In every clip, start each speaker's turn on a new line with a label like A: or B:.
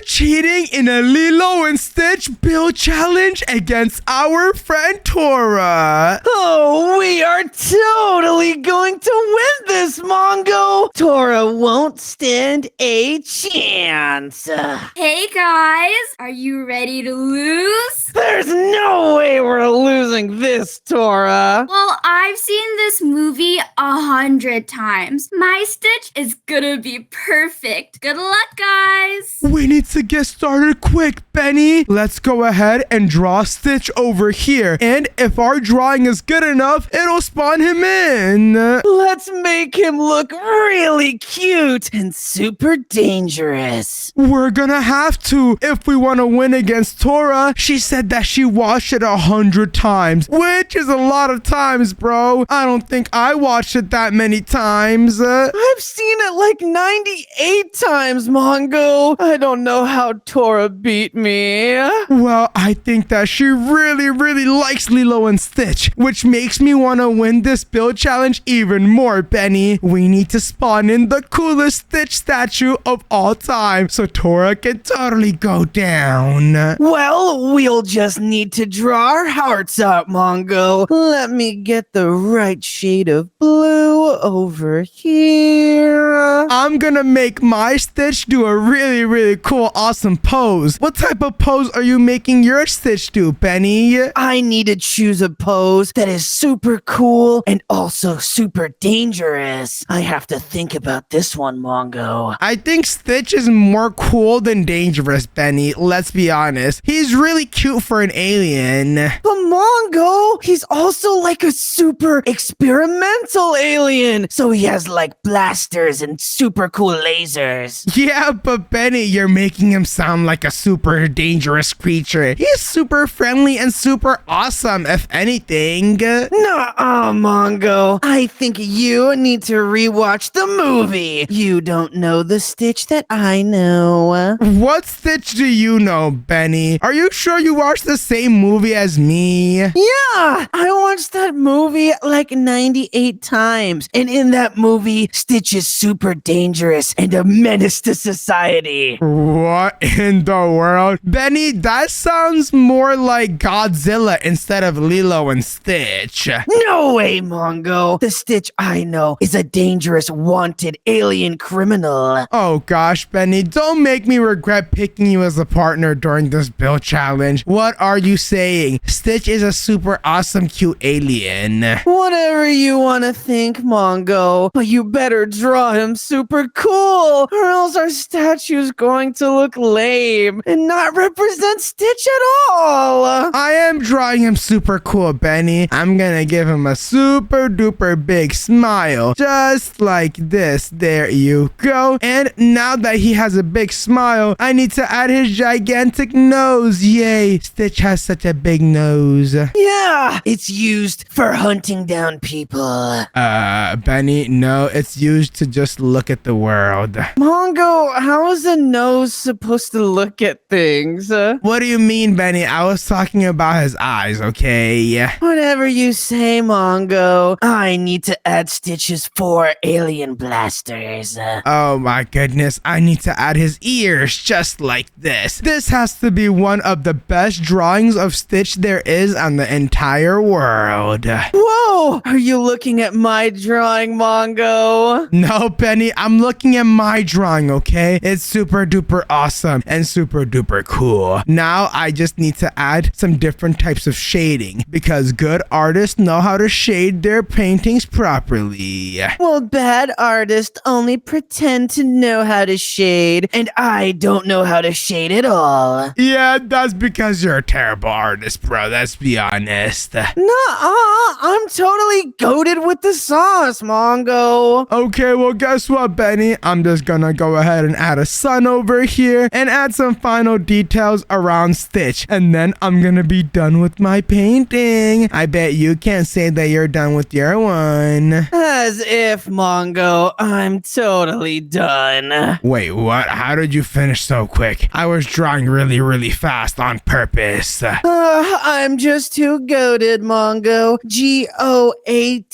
A: cheating in a Lilo and Stitch build challenge against our friend Tora.
B: Oh, we are totally going to win this, Mongo. Tora won't stand a chance.
C: Hey guys, are you ready to lose?
B: There's no way we're losing this, Tora.
C: Well, I've seen this movie 100 times. My Stitch is gonna be perfect. Good luck, guys.
A: We need to get started quick, Benny. Let's go ahead and draw Stitch over here. And if our drawing is good enough, it'll spawn him in.
B: Let's make him look really cute and super dangerous.
A: We're gonna have to if we want to win against Tora. She said that she watched it 100 times, which is a lot of times, bro. I don't think I watched it that many times.
B: I've seen it like 98 times, Mongo. I don't know how Tora beat me.
A: Well, I think that she really likes Lilo and Stitch, which makes me want to win this build challenge even more, Benny. We need to spawn in the coolest Stitch statue of all time so Tora can totally go down.
B: Well, we'll just need to draw our hearts out, Mongo. Let me get the right shade of blue over here.
A: I'm gonna make my Stitch do a really cool, awesome pose. What type of pose are you making your Stitch do, Benny?
B: I need to choose a pose that is super cool and also super dangerous. I have to think about this one, Mongo.
A: I think Stitch is more cool than dangerous, Benny. Let's be honest. He's really cute for an alien.
B: But Mongo, he's also like a super experimental alien. So he has like blasters and super cool lasers.
A: Yeah, but Benny, you're making him sound like a super dangerous creature. He's super friendly and super awesome, if anything.
B: Nuh-uh, Mongo. I think you need to rewatch the movie. You don't know the Stitch that I know.
A: What Stitch do you know, Benny? Are you sure you watched the same movie as me?
B: Yeah, I watched that movie like 98 times. And in that movie, Stitch is super dangerous and a menace to society.
A: What in the world? Benny, that sounds more like Godzilla instead of Lilo and Stitch.
B: No way, Mongo. The Stitch I know is a dangerous, wanted alien criminal.
A: Oh gosh, Benny, don't make me regret picking you as a partner during this build challenge. What are you saying? Stitch is a super awesome, cute alien.
B: Whatever you want to think, Mongo, but you better draw him super cool, or else our statue's going to look lame and not represent Stitch at all.
A: I am drawing him super cool, Benny. I'm gonna give him a super duper big smile, just like this. There you go. And now that he has a big smile, I need to add his gigantic nose. Yay, Stitch has such a big nose.
B: Yeah, it's used for hunting down people.
A: Benny, no, it's used to just look at the world.
B: Mongo, how is a nose supposed to look at things?
A: What do you mean, Benny? I was talking about his eyes, okay?
B: Whatever you say, Mongo. I need to add Stitch's 4 alien blasters.
A: Oh my goodness, I need to add his ears just like this. This has to be one of the best drawings of Stitch there is on the entire world.
B: Whoa! Are you looking at my drawing, Mongo?
A: No, Benny, I'm looking at my drawing, okay? It's super duper awesome and super duper cool. Now I just need to add some different types of shading because good artists know how to shade their paintings properly.
B: Well, bad artists only pretend to know how to shade, and I don't know how to shade at all.
A: Yeah, that's because you're a terrible artist, bro. Let's be honest.
B: Nuh-uh, I'm totally goated with the sauce, Mongo.
A: Okay, well, guess what, Benny? I'm just gonna go ahead and add a sun over here and add some final details smiles around Stitch, and then I'm gonna be done with my painting. I bet you can't say that you're done with your one.
B: As if, Mongo, I'm totally done.
A: Wait, what? How did you finish so quick? I was drawing really, really fast on purpose.
B: I'm just too goated, Mongo. Goateid?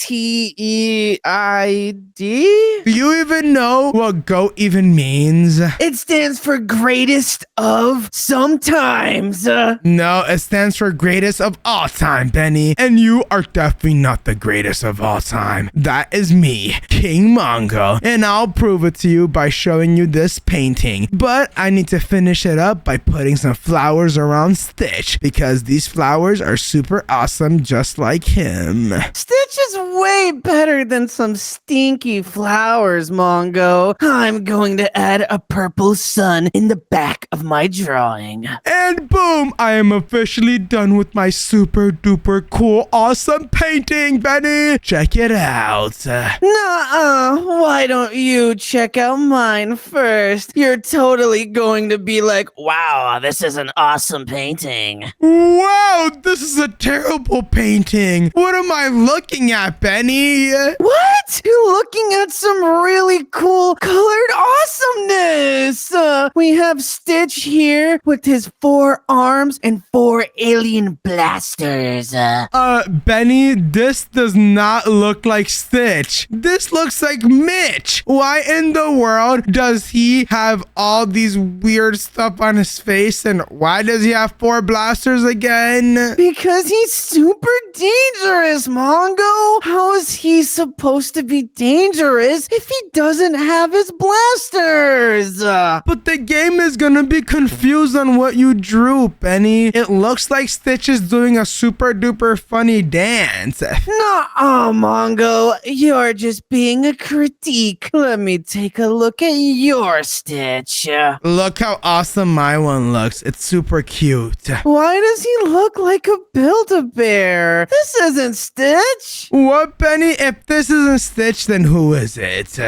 A: Do you even know what GOAT even means?
B: It stands for greatest of sometimes.
A: No, it stands for greatest of all time, Benny. And you are definitely not the greatest of all time. That is me, King Mongo. And I'll prove it to you by showing you this painting. But I need to finish it up by putting some flowers around Stitch, because these flowers are super awesome, just like him.
B: Stitch is way better than some stinky flowers, Mongo. I'm going to add a purple sun in the back of my drawing.
A: And boom, I am officially done with my super duper cool awesome painting, Benny. Check it out.
B: Nuh-uh, why don't you check out mine first? You're totally going to be like, wow, this is an awesome painting.
A: Wow, this is a terrible painting. What am I looking at, Benny?
B: What? You're looking at some really cool colored awesomeness. We have Stitch here with his 4 arms and 4 alien blasters.
A: Benny, this does not look like Stitch. This looks like Mitch. Why in the world does he have all these weird stuff on his face, and why does he have 4 blasters again?
B: Because he's super dangerous, Mongo. How is he supposed to be dangerous if he doesn't have his blasters?
A: But the game is gonna be confused on what you drew, Benny. It looks like Stitch is doing a super duper funny dance.
B: Nuh-uh, Mongo. You're just being a critique. Let me take a look at your Stitch.
A: Look how awesome my one looks. It's super cute.
B: Why does he look like a Build-A-Bear? This isn't Stitch.
A: What, Benny? If this isn't Stitch, then who is it?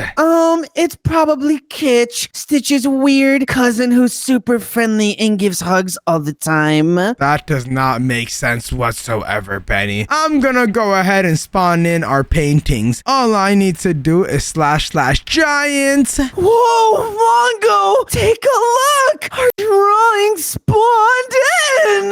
B: It's probably Kitch, Stitch's weird cousin who's super friendly and gives hugs all the time.
A: That does not make sense whatsoever, Benny. I'm gonna go ahead and spawn in our paintings. All I need to do is // giant.
B: Whoa, Mongo! Take a look! Our drawing spawned in!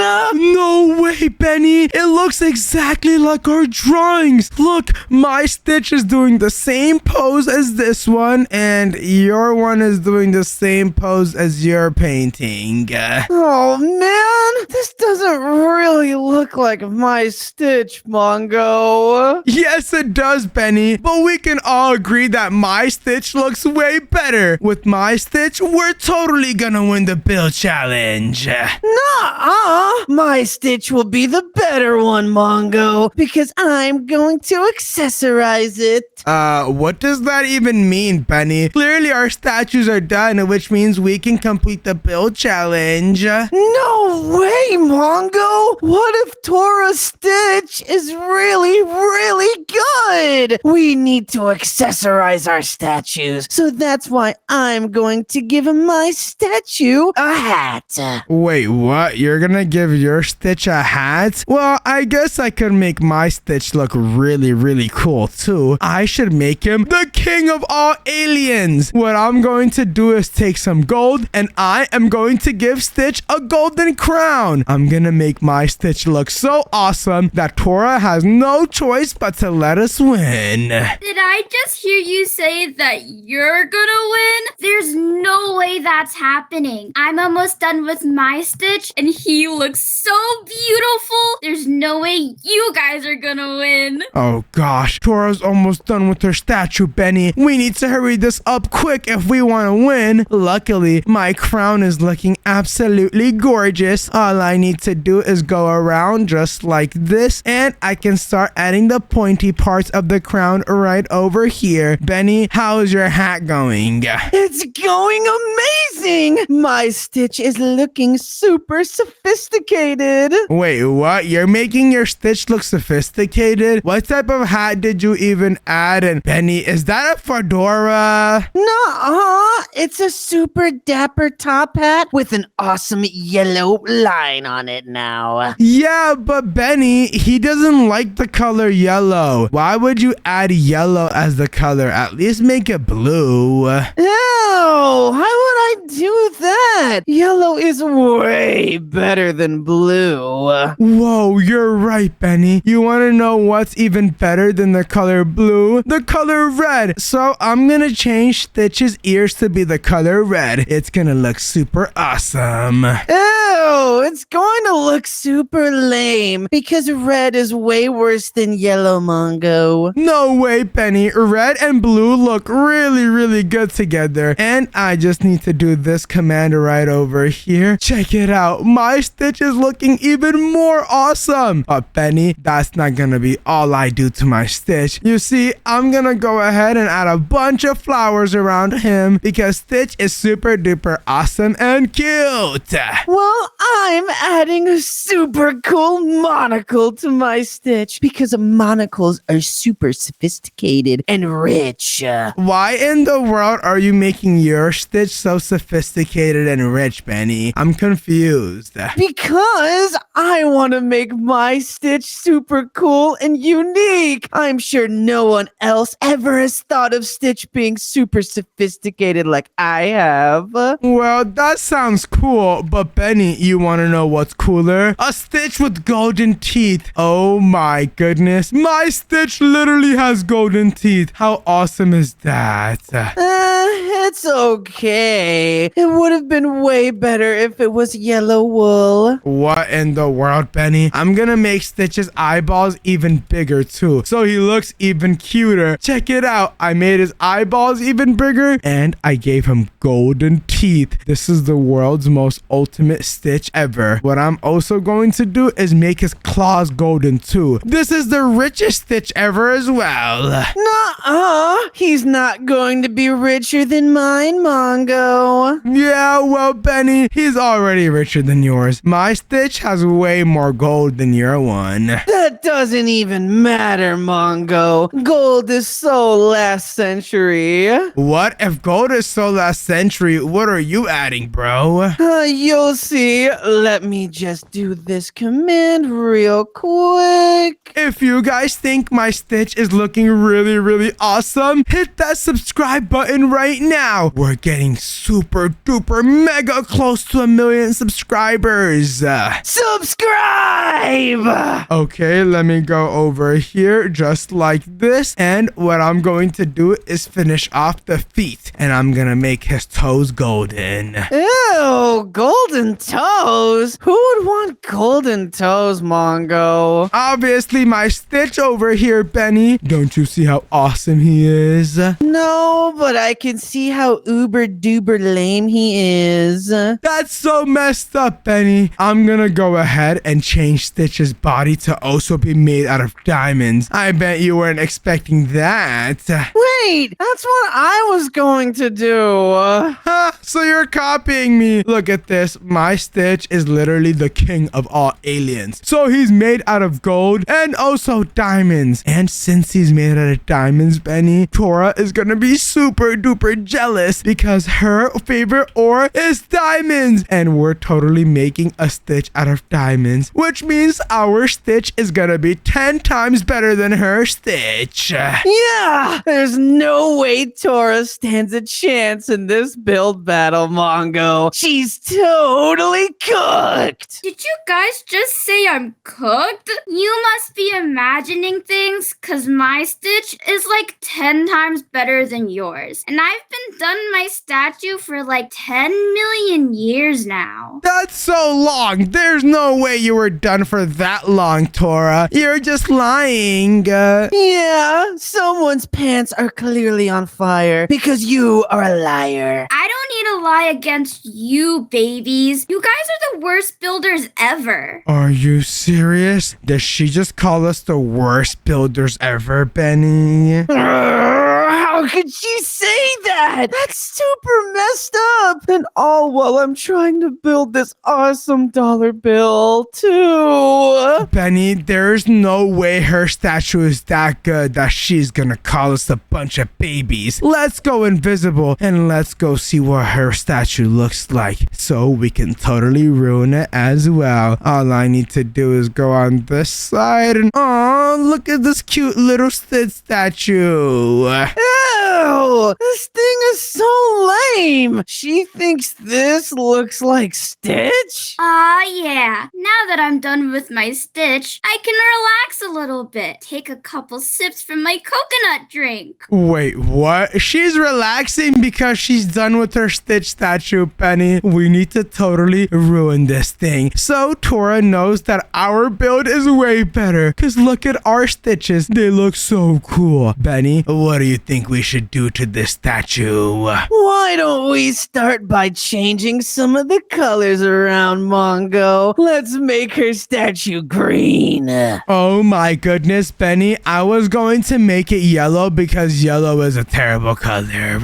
A: No way, Benny. It looks exactly like our drawings. Look, my Stitch is doing the same pose as this one, and your one is doing the same pose as your painting.
B: Oh, man! This doesn't really look like my Stitch, Mongo.
A: Yes, it does, Benny. But we can all agree that my Stitch looks way better. With my Stitch, we're totally gonna win the build challenge.
B: Nuh-uh! My Stitch will be the better one, Mongo, because I'm going to accessorize it.
A: What does that even mean, Benny? Clearly our statues are done, which means we can complete the build challenge.
B: No way, Mongo! What if Tora Stitch is really, really good? We need to accessorize our statues, so that's why I'm going to give my statue a hat.
A: Wait, what? You're gonna give your Stitch a hat? Well, I guess I could make my Stitch look really, really cool too. I should make him the king of all aliens. What I'm going to do is take some gold, and I am going to give Stitch a golden crown. I'm gonna make my Stitch look so awesome that Tora has no choice but to let us win.
C: Did I just hear you say that you're gonna win? There's no way that's happening. I'm almost done with my Stitch, and he looks so beautiful. There's no way you guys are gonna win.
A: Oh gosh, Tora's almost done with her statue, Benny. We need to hurry this up quick if we want to win. Luckily, my crown is looking absolutely gorgeous. serious. All I need to do is go around just like this, and I can start adding the pointy parts of the crown right over here. Benny, how's your hat going?
B: It's going amazing! My Stitch is looking super sophisticated.
A: Wait, what? You're making your Stitch look sophisticated? What type of hat did you even add? And Benny, is that a fedora?
B: Nuh-uh, it's a super dapper top hat with an awesome yellow line on it now.
A: Yeah, but Benny, he doesn't like the color yellow. Why would you add yellow as the color? At least make it blue.
B: No, why would I do that? Yellow is way better than blue.
A: Whoa, you're right, Benny. You want to know what's even better than the color blue? The color red. So I'm gonna change Stitch's ears to be the color red. It's gonna look super awesome.
B: Ew, it's going to look super lame because red is way worse than yellow, Mongo.
A: No way, Benny. Red and blue look really, really good together. And I just need to do this command right over here. Check it out. My Stitch is looking even more awesome. But Benny, that's not gonna be all I do to my Stitch. You see, I'm gonna go ahead and add a bunch of flowers around him because Stitch is super duper awesome and cute.
B: Well, I'm adding a super cool monocle to my Stitch because monocles are super sophisticated and rich.
A: Why in the world are you making your Stitch so sophisticated and rich, Benny? I'm confused.
B: Because I want to make my Stitch super cool and unique. I'm sure no one else ever has thought of Stitch being super sophisticated like I have.
A: Well, that sounds cool, but Benny, you want to know what's cooler? A Stitch with golden teeth. Oh my goodness. My Stitch literally has golden teeth. How awesome is that?
B: It's okay. It would have been way better if it was yellow wool.
A: What in the world, Benny? I'm gonna make Stitch's eyeballs even bigger too, so he looks even cuter. Check it out. I made his eyeballs even bigger, and I gave him golden teeth. This is the world's most ultimate Stitch ever. What I'm also going to do is make his claws golden too. This is the richest Stitch ever as well.
B: Nuh-uh. He's not going to be richer than mine, Mongo.
A: Yeah, well, Benny, he's already richer than yours. My Stitch has way more gold than your one.
B: That doesn't even matter, Mongo. Gold is so last century.
A: What? If gold is so last century, what are you adding, bro?
B: You'll see. Let me just do this command real quick.
A: If you guys think my Stitch is looking really, really awesome, hit that subscribe button right now. We're getting super duper mega close to 1 million subscribers.
B: Subscribe!
A: Okay, let me go over here just like this. And what I'm going to do is finish off the feet. And I'm gonna make his toes golden.
B: Ew, golden toes? Who would want golden toes, Mongo?
A: Obviously, my Stitch over here, Benny. Don't you see how awesome he is?
B: No, but I can see how uber duper lame he is.
A: That's so messed up, Benny. I'm gonna go ahead and change Stitch's body to also be made out of diamonds. I bet you weren't expecting that.
B: Wait, that's what I was going to do.
A: Ha, so you're copying me. Look at this. My Stitch is literally the king of all aliens. So he's made out of gold and also diamonds. And since he's made out of diamonds, Benny, Tora is gonna be super duper jealous because her favorite ore is diamonds. And we're totally making a Stitch out of diamonds, which means our Stitch is gonna be 10 times better than her Stitch.
B: Yeah, there's no way Tora stands a chance in this build battle, Mongo. She's totally cooked.
C: Did you guys just say I'm cooked? You must be imagining things, cause my Stitch is like 10 times better than yours. And I've been done my statue for like 10 million years now.
A: That's so long. There's no way you were done for that long, Tora. You're just lying.
B: Yeah, someone's pants are clearly on fire because you are a liar.
C: I don't need to lie against you, babies. You guys are the worst builders ever.
A: Are you serious? Does she just call us the worst builders ever, Benny?
B: How could she say that? That's super messed up. And all while I'm trying to build this awesome dollar bill, too.
A: Benny, there's no way her statue is that good that she's gonna call us a bunch of babies. Let's go invisible and let's go see what her statue looks like so we can totally ruin it as well. All I need to do is go on this side and oh, look at this cute little Stitch statue.
B: Ew! This thing is so lame. She thinks this looks like Stitch?
C: Yeah. Now that I'm done with my stitch, I can relax a little bit. Take a couple sips from my coconut drink.
A: Wait, what? She's relaxing because she's done with her Stitch statue, Benny. We need to totally ruin this thing. So Tora knows that our build is way better. Cause look at our stitches. They look so cool. Benny, what do you think we should do to this statue?
B: Why don't we start by changing some of the colors around, Mongo? Let's make her statue green.
A: Oh my goodness, Benny. I was going to make it yellow because yellow is a terrible color.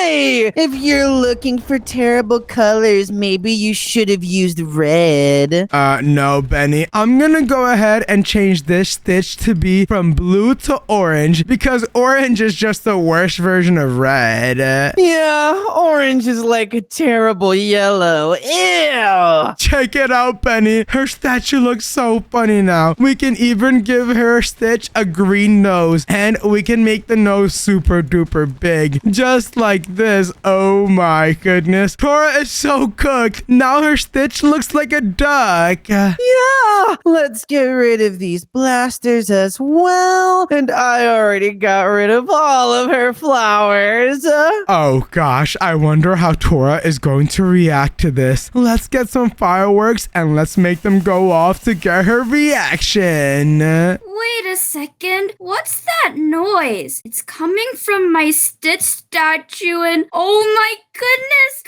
B: Hey, if you're looking for terrible colors, maybe you should have used red.
A: No, Benny. I'm gonna go ahead and change this stitch to be from blue to orange because orange is just the worst version of red.
B: Yeah, orange is like a terrible yellow. Ew!
A: Check it out, Benny. Her statue looks so funny now. We can even give her Stitch a green nose and we can make the nose super duper big. Just like this. Oh my goodness. Tora is so cooked. Now her Stitch looks like a duck.
B: Yeah, let's get rid of these blasters as well. And I already got rid of all of her flowers.
A: Oh gosh, I wonder how Tora is going to react to this. Let's get some fireworks and let's make them go off to get her reaction.
C: Wait a second. What's that noise? It's coming from my Stitch statue and oh my goodness,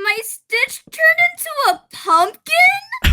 C: my Stitch turned into a pumpkin?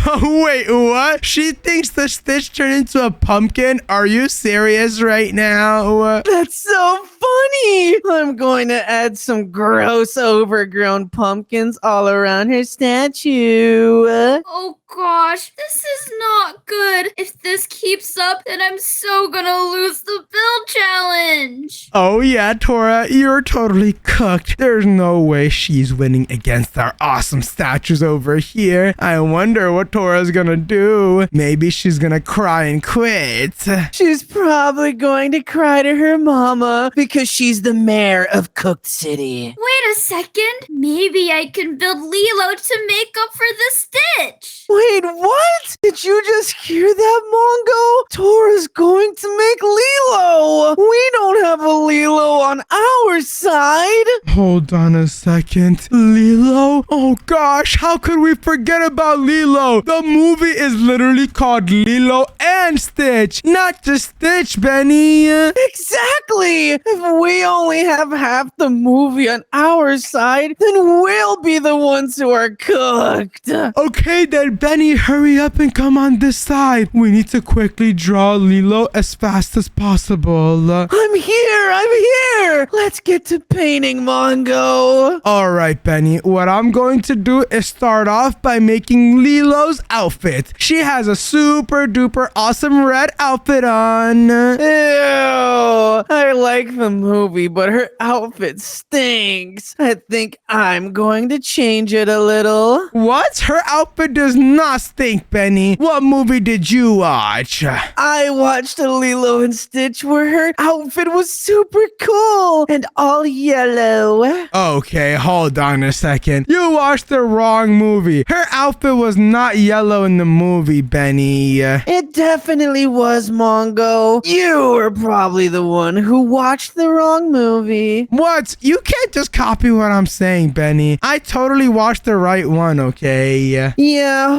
A: Oh, wait, what? She thinks the Stitch turned into a pumpkin? Are you serious right now?
B: That's so funny. I'm going to add some gross overgrown pumpkins all around her statue.
C: Oh gosh, this is not good. If this keeps up, then I'm so gonna lose the build challenge.
A: Oh yeah, Tora, you're totally cooked. There's no way she's winning against our awesome statues over here. I wonder what Tora's gonna do. Maybe she's gonna cry and quit.
B: She's probably going to cry to her mama because she's the mayor of Cooked City.
C: Wait a second. Maybe I can build LILO to make up for the Stitch.
B: Wait, what? Did you just hear that, Mongo? Tora's going to make LILO. We don't have a LILO on our side.
A: Hold on a second. LILO? Oh gosh, how could we forget about LILO? The movie is literally called LILO and Stitch, not just Stitch, Benny.
B: Exactly. If we only have half the movie on our side, then we'll be the ones who are cooked.
A: Okay then, Benny, hurry up and come on this side. We need to quickly draw LILO as fast as possible.
B: I'm here. Let's get to painting, Mongo.
A: Alright, Benny, what I'm going to do is start off by making LILO's outfit. She has a super duper awesome red outfit on.
B: Ew. I like the movie, but her outfit stinks. I think I'm going to change it a little.
A: What? Her outfit does not stink, Benny. What movie did you watch?
B: I watched a Lilo and Stitch where her outfit was super cool and all yellow.
A: Okay, hold on a second. You watched the wrong movie. Her outfit was not yellow in the movie, Benny.
B: It definitely was, Mongo. You were probably the one who watched the wrong movie.
A: What? You can't just copy what I'm saying, Benny. I totally watched the right one, okay?
B: Yeah,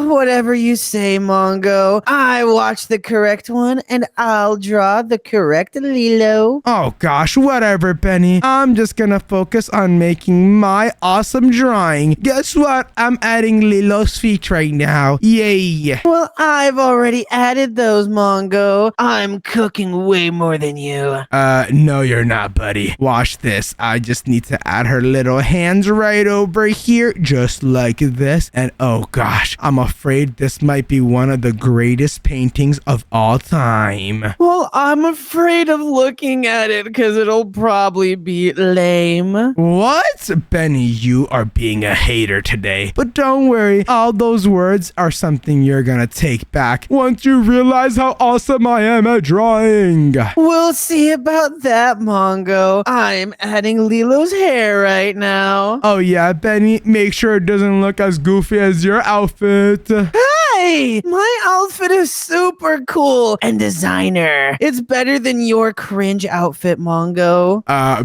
B: Whatever you say, Mongo. I watched the correct one, and I'll draw the correct Lilo.
A: Oh gosh, whatever, Benny. I'm just gonna focus on making my awesome drawing. Guess what? I'm adding Lilo's feet right now. Yay.
B: Well, I've already added those, Mongo. I'm cooking way more than you.
A: No, you're not, buddy. Watch this. I just need to add her little hands right over here, just like this. And oh gosh, I'm afraid this might be one of the greatest paintings of all time.
B: Well, I'm afraid of looking at it because it'll probably be lame.
A: What? Benny, you are being a hater today. But don't worry, all those words are something you're gonna take back once you realize how awesome I am at drawing.
B: We'll see about that, Mongo. I'm adding Lilo's hair right now.
A: Oh yeah, Benny, make sure it doesn't look as goofy as your outfit.
B: Hey, my outfit is super cool and designer. It's better than your cringe outfit, Mongo.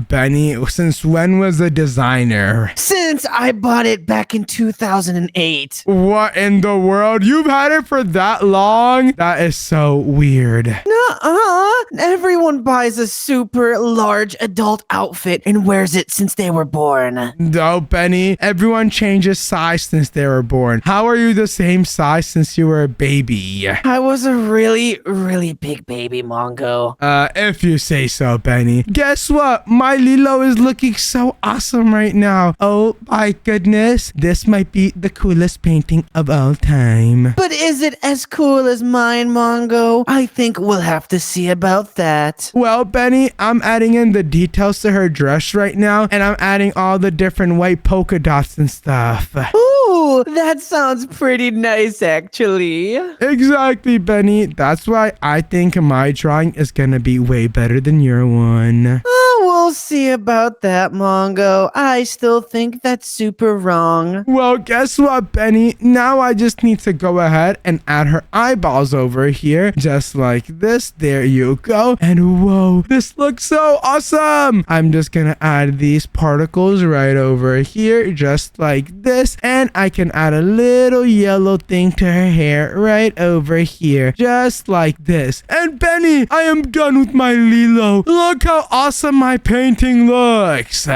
A: Benny, since when was the designer?
B: Since I bought it back in 2008.
A: What in the world? You've had it for that long? That is so weird.
B: Nuh-uh. Everyone buys a super large adult outfit and wears it since they were born.
A: No, Benny, everyone changes size since they were born. How are you the same size since you were a baby?
B: I was a really, really big baby, Mongo.
A: If you say so, Benny. Guess what? My Lilo is looking so awesome right now. Oh my goodness. This might be the coolest painting of all time.
B: But is it as cool as mine, Mongo? I think we'll have to see about that.
A: Well, Benny, I'm adding in the details to her dress right now, and I'm adding all the different white polka dots and stuff.
B: Ooh, that sounds pretty nice, actually.
A: Exactly, Benny. That's why I think my drawing is gonna be way better than your one.
B: Oh, we'll see about that, Mongo. I still think that's super wrong.
A: Well, guess what, Benny? Now I just need to go ahead and add her eyeballs over here, just like this. There you go. And whoa, this looks so awesome. I'm just gonna add these particles right over here, just like this. And I can add a little yellow thing to her hair right over here, just like this. And Benny, I am done with my Lilo. Look how awesome my painting looks.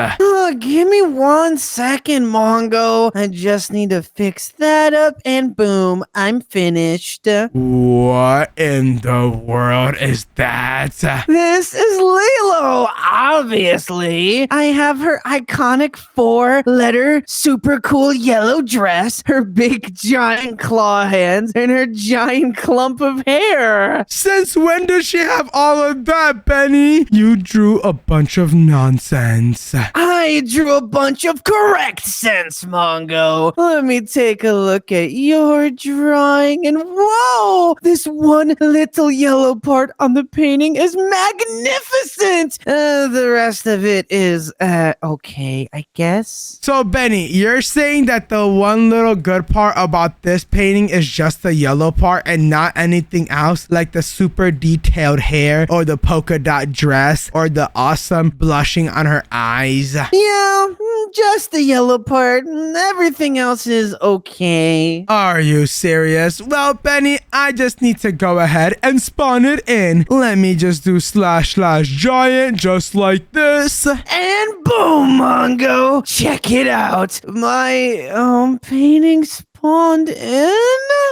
B: Give me 1 second, Mongo. I just need to fix that up and boom, I'm finished.
A: What in the world is that?
B: This is Lilo, obviously. I have her iconic 4-letter super cool yellow dress, her big giant claw hands, and her giant clump of hair.
A: Since when does she have all of that, Benny? You drew a bunch of nonsense.
B: I drew a bunch of correct sense, Mongo. Let me take a look at your drawing, and whoa! This one little yellow part on the painting is magnificent! The rest of it is, okay, I guess.
A: So, Benny, you're saying that the one little good part about this painting is just the yellow part and not anything else, like the super detailed hair or the polka dot dress or the awesome blushing on her eyes?
B: Yeah, just the yellow part. Everything else is okay.
A: Are you serious? Well, Benny, I just need to go ahead and spawn it in. Let me just do //giant just like this.
B: And boom, Mongo! Check it out. My, painting spawned in?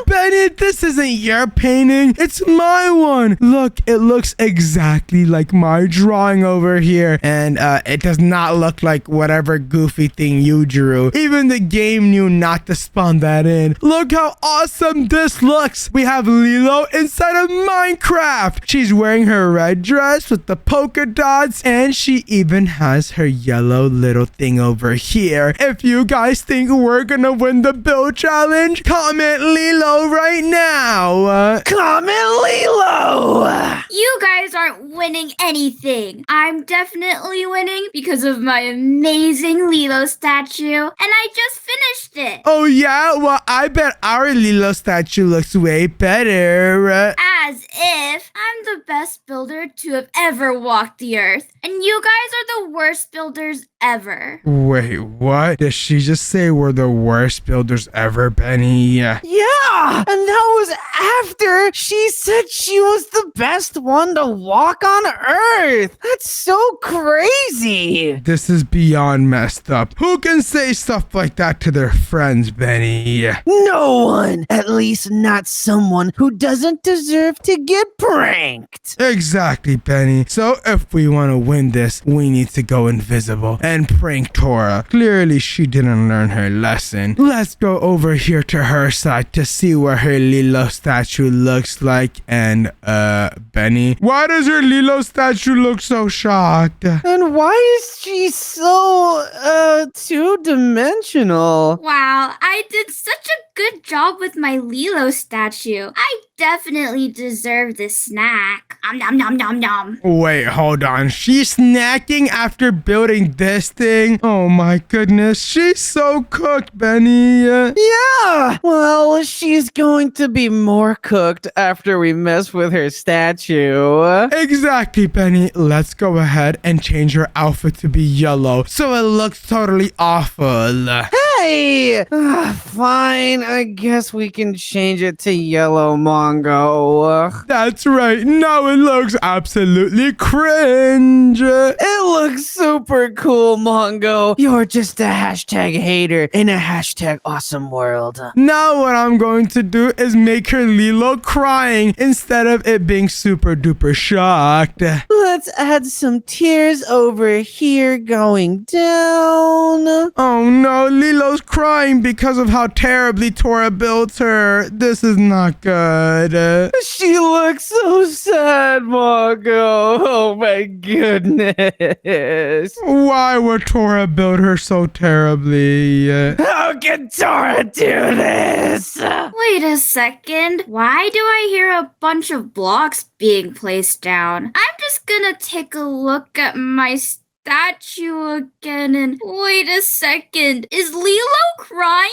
A: Benny, this isn't your painting. It's my one. Look, it looks exactly like my drawing over here. And it does not look like whatever goofy thing you drew. Even the game knew not to spawn that in. Look how awesome this looks. We have Lilo inside of Minecraft. She's wearing her red dress with the polka dots. And she even has her yellow little thing over here. If you guys think we're gonna win the build challenge, comment Lilo right now.
B: Comment Lilo!
C: You guys aren't winning anything. I'm definitely winning because of my amazing Lilo statue, and I just finished it.
A: Oh yeah? Well, I bet our Lilo statue looks way better.
C: As if I'm the best builder to have ever walked the earth, and you guys are the worst builders ever.
A: Wait, what? Did she just say we're the worst builders ever, Benny?
B: Yeah, And that was after she said she was the best one to walk on Earth. That's so crazy.
A: This is beyond messed up. Who can say stuff like that to their friends, Benny?
B: No one. At least not someone who doesn't deserve to get pranked.
A: Exactly, Benny. So if we want to win this, we need to go invisible and prank Tora. Clearly, she didn't learn her lesson. Let's go over here to her side to see what her LILO statue looks like. And, Benny, why does her LILO statue look so shocked?
B: And why is she so, two-dimensional?
C: Wow, I did such a good job with my LILO statue. I definitely deserve this snack. Nom nom nom nom.
A: Wait, hold on. She's snacking after building this thing? Oh my goodness, she's so cooked, Benny.
B: Yeah. Well, she's going to be more cooked after we mess with her statue.
A: Exactly, Benny. Let's go ahead and change her outfit to be yellow so it looks totally awful.
B: Hey! Fine, I guess we can change it to yellow, Mongo.
A: That's right. Now it looks absolutely cringe.
B: It looks super cool, Mongo. You're just a hashtag hater in a hashtag awesome world.
A: Now what I'm going to do is make her LILO crying instead of it being super duper shocked.
B: Let's add some tears over here going down.
A: Oh no, LILO's crying because of how terribly Tora built her. This is not good.
B: She looks so sad, Mongo. Oh my goodness.
A: Why would Tora build her so terribly?
B: How can Tora do this?
C: Wait a second. Why do I hear a bunch of blocks being placed down? I'm just gonna take a look at my statue again and wait a second. Is LILO crying?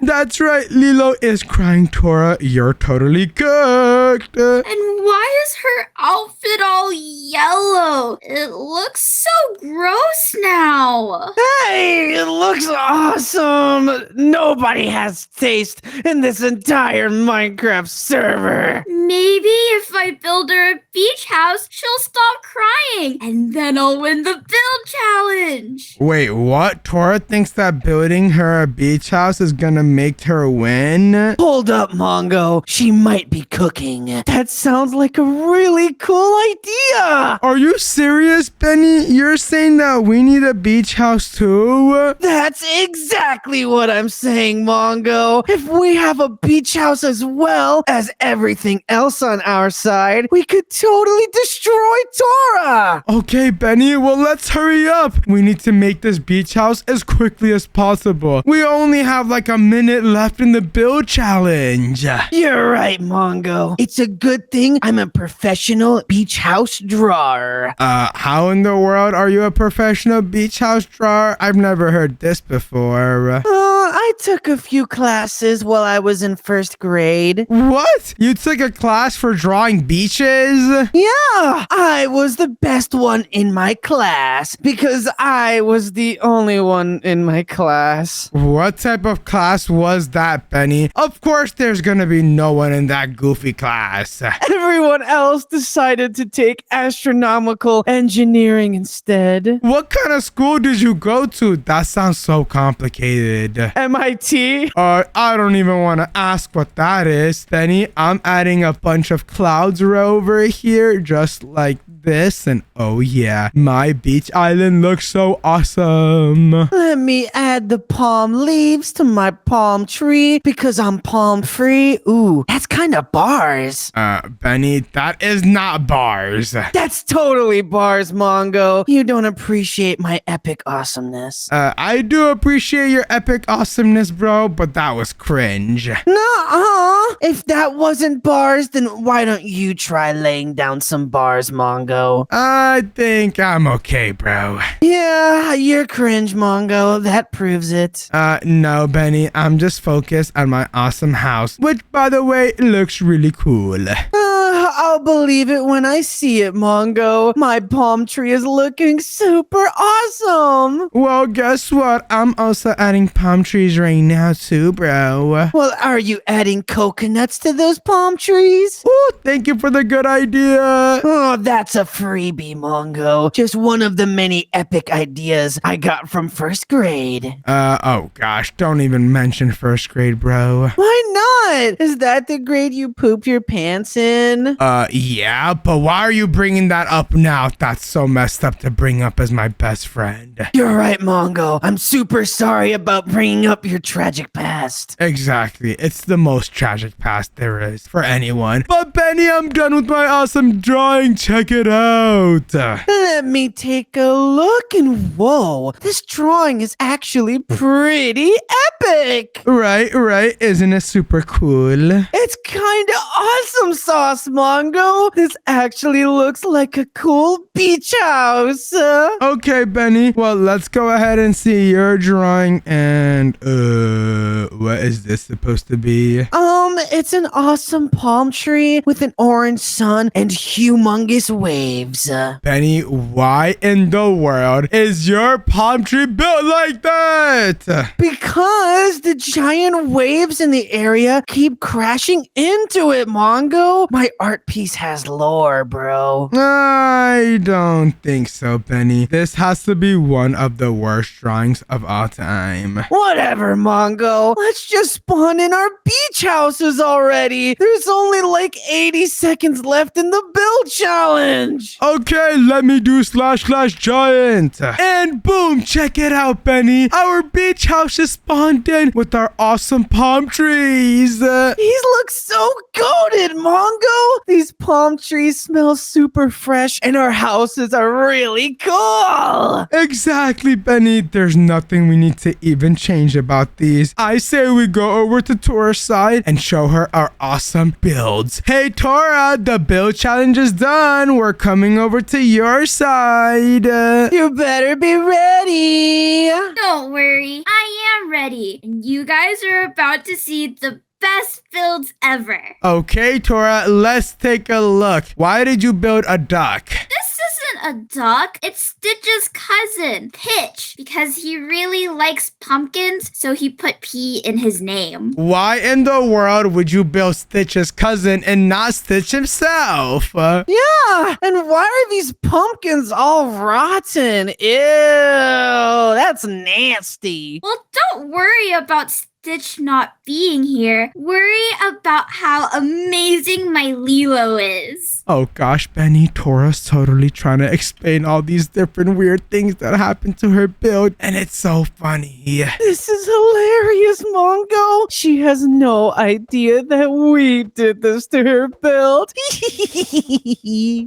A: That's right, LILO is crying, Tora. You're totally cooked.
C: And why is her outfit all yellow? It looks so gross now.
B: Hey, it looks awesome. Nobody has taste in this entire Minecraft server.
C: Maybe if I build her a beach house, she'll stop crying. And then I'll win the build challenge.
A: Wait, what? Tora thinks that building her a beach house is gonna make her win?
B: Hold up, Mongo. She might be cooking. That sounds like a really cool idea.
A: Are you serious, Benny? You're saying that we need a beach house too?
B: That's exactly what I'm saying, Mongo. If we have a beach house as well as everything else on our side, we could totally destroy Tora.
A: Okay, Benny, well, let's hurry up. We need to make this beach house as quickly as possible. We only have like a minute left in the build challenge.
B: You're right, Mongo. It's a good thing I'm a professional beach house drawer.
A: How in the world are you a professional beach house drawer? I've never heard this before.
B: I took a few classes while I was in first grade.
A: What? You took a class for drawing beaches?
B: Yeah, I was the best one in my class because I was the only one in my class.
A: What type of class was that, Benny? Of course there's gonna be no one in that goofy class.
B: Everyone else decided to take astronomical engineering instead.
A: What kind of school did you go to? That sounds so complicated.
B: MIT?
A: I don't even want to ask what that is, Benny. I'm adding a bunch of clouds over here, just like this, and oh yeah, my beach island looks so awesome.
B: Let me add the palm leaves to my palm tree because I'm palm free. Ooh, that's kind of bars.
A: Benny, that is not bars.
B: That's totally bars, Mongo. You don't appreciate my epic awesomeness.
A: I do appreciate your epic awesomeness, bro, but that was cringe.
B: Nuh-uh. If that wasn't bars, then why don't you try laying down some bars, Mongo? Mongo.
A: I think I'm okay, bro.
B: Yeah, you're cringe, Mongo. That proves it.
A: No, Benny. I'm just focused on my awesome house, which, by the way, looks really cool.
B: I'll believe it when I see it, Mongo. My palm tree is looking super awesome.
A: Well, guess what? I'm also adding palm trees right now, too, bro.
B: Well, are you adding coconuts to those palm trees?
A: Ooh, thank you for the good idea.
B: Oh, that's a freebie, Mongo. Just one of the many epic ideas I got from first grade.
A: Oh gosh, don't even mention first grade, bro.
B: Why not? Is that the grade you pooped your pants in?
A: Yeah, but why are you bringing that up now? That's so messed up to bring up as my best friend.
B: You're right, Mongo. I'm super sorry about bringing up your tragic past.
A: Exactly. It's the most tragic past there is for anyone. But Benny, I'm done with my awesome drawing. Check it out.
B: Let me take a look, and whoa, this drawing is actually pretty epic.
A: Right. Isn't it super cool?
B: It's kinda awesome sauce, Mongo. This actually looks like a cool beach house.
A: Okay, Benny. Well, let's go ahead and see your drawing. And, what is this supposed to be?
B: It's an awesome palm tree with an orange sun and humongous waves.
A: Benny, why in the world is your palm tree built like that?
B: Because the giant waves in the area keep crashing into it, Mongo. My art piece has lore, bro.
A: I don't think so, Benny. This has to be one of the worst drawings of all time.
B: Whatever, Mongo. Let's just spawn in our beach houses already. There's only like 80 seconds left in the build challenge.
A: Okay, let me do / giant. And boom, check it out, Benny. Our beach house is spawned in with our awesome palm trees.
B: These look so goated, Mongo. These palm trees smell super fresh and our houses are really cool.
A: Exactly, Benny. There's nothing we need to even change about these. I say we go over to Tora's side and show her our awesome builds. Hey, Tora, the build challenge is done. We're coming over to your side.
B: You better be ready.
C: Don't worry, I am ready. And you guys are about to see the best builds ever.
A: Okay, Tora, let's take a look. Why did you build a duck?
C: This isn't a duck, it's Stitch's cousin, Pitch, because he really likes pumpkins, so he put P in his name.
A: Why in the world would you build Stitch's cousin and not Stitch himself?
B: Yeah, and why are these pumpkins all rotten? Ew, that's nasty.
C: Well, don't worry about Stitch not being here. Worry about how amazing my LILO is.
A: Oh gosh, Benny, Tora's totally trying to explain all these different weird things that happened to her build, and it's so funny.
B: This is hilarious, Mongo. She has no idea that we did this to her build.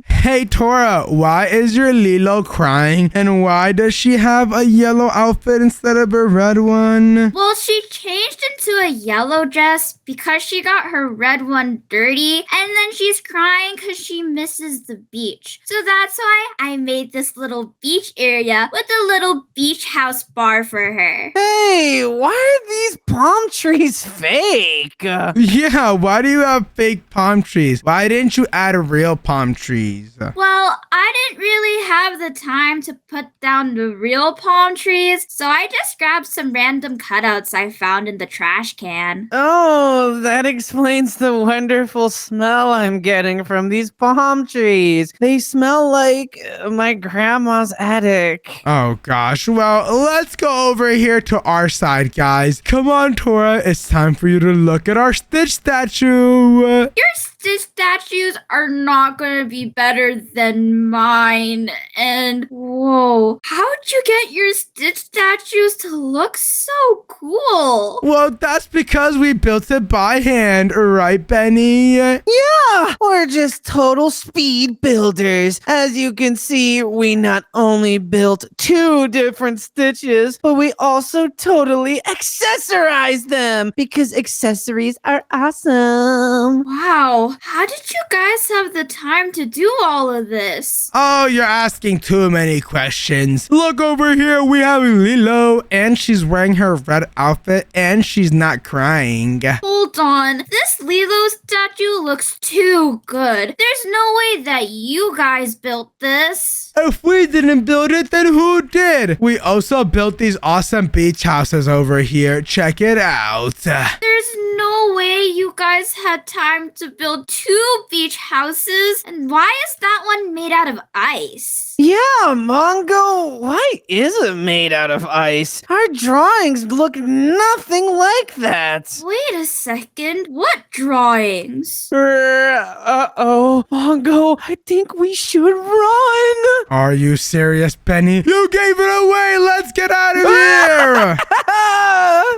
A: Hey, Tora, why is your LILO crying, and why does she have a yellow outfit instead of a red one?
C: Well, she changed into a yellow dress because she got her red one dirty, and then she's crying because she misses the beach. So that's why I made this little beach area with a little beach house bar for her.
B: Hey, why are these palm trees fake?
A: Yeah, why do you have fake palm trees? Why didn't you add real palm trees?
C: Well, I didn't really have the time to put down the real palm trees, so I just grabbed some random cutouts I found in the trash can.
B: Oh, that explains the wonderful smell I'm getting from these palm trees. They smell like my grandma's attic.
A: Oh gosh, well, let's go over here to our side, guys. Come on, Tora, it's time for you to look at our Stitch statue.
C: Your Stitch statues are not gonna be better than mine. And whoa, how'd you get your Stitch statues to look so cool? beautiful.
A: Well, that's because we built it by hand, right, Benny?
B: Yeah, we're just total speed builders. As you can see, we not only built 2 different stitches, but we also totally accessorized them because accessories are awesome.
C: Wow, how did you guys have the time to do all of this?
A: Oh, you're asking too many questions. Look over here, we have Lilo, and she's wearing her red outfit, and she's not crying.
C: Hold on, this Lilo statue looks too good. There's no way that you guys built this.
A: If we didn't build it, then who did? We also built these awesome beach houses over here. Check it out.
C: There's no way you guys had time to build 2 beach houses. And why is that one made out of ice?
B: Yeah, Mongo, why is it made out of ice? Our drawings look nothing like that.
C: Wait a second, what drawings?
B: Uh-oh, Mongo, I think we should run.
A: Are you serious, Benny? You gave it away. Let's get out of here.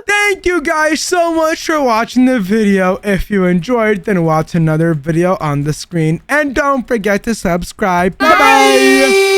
A: Thank you guys so much for watching the video. If you enjoyed, then watch another video on the screen. And don't forget to subscribe. Bye-bye.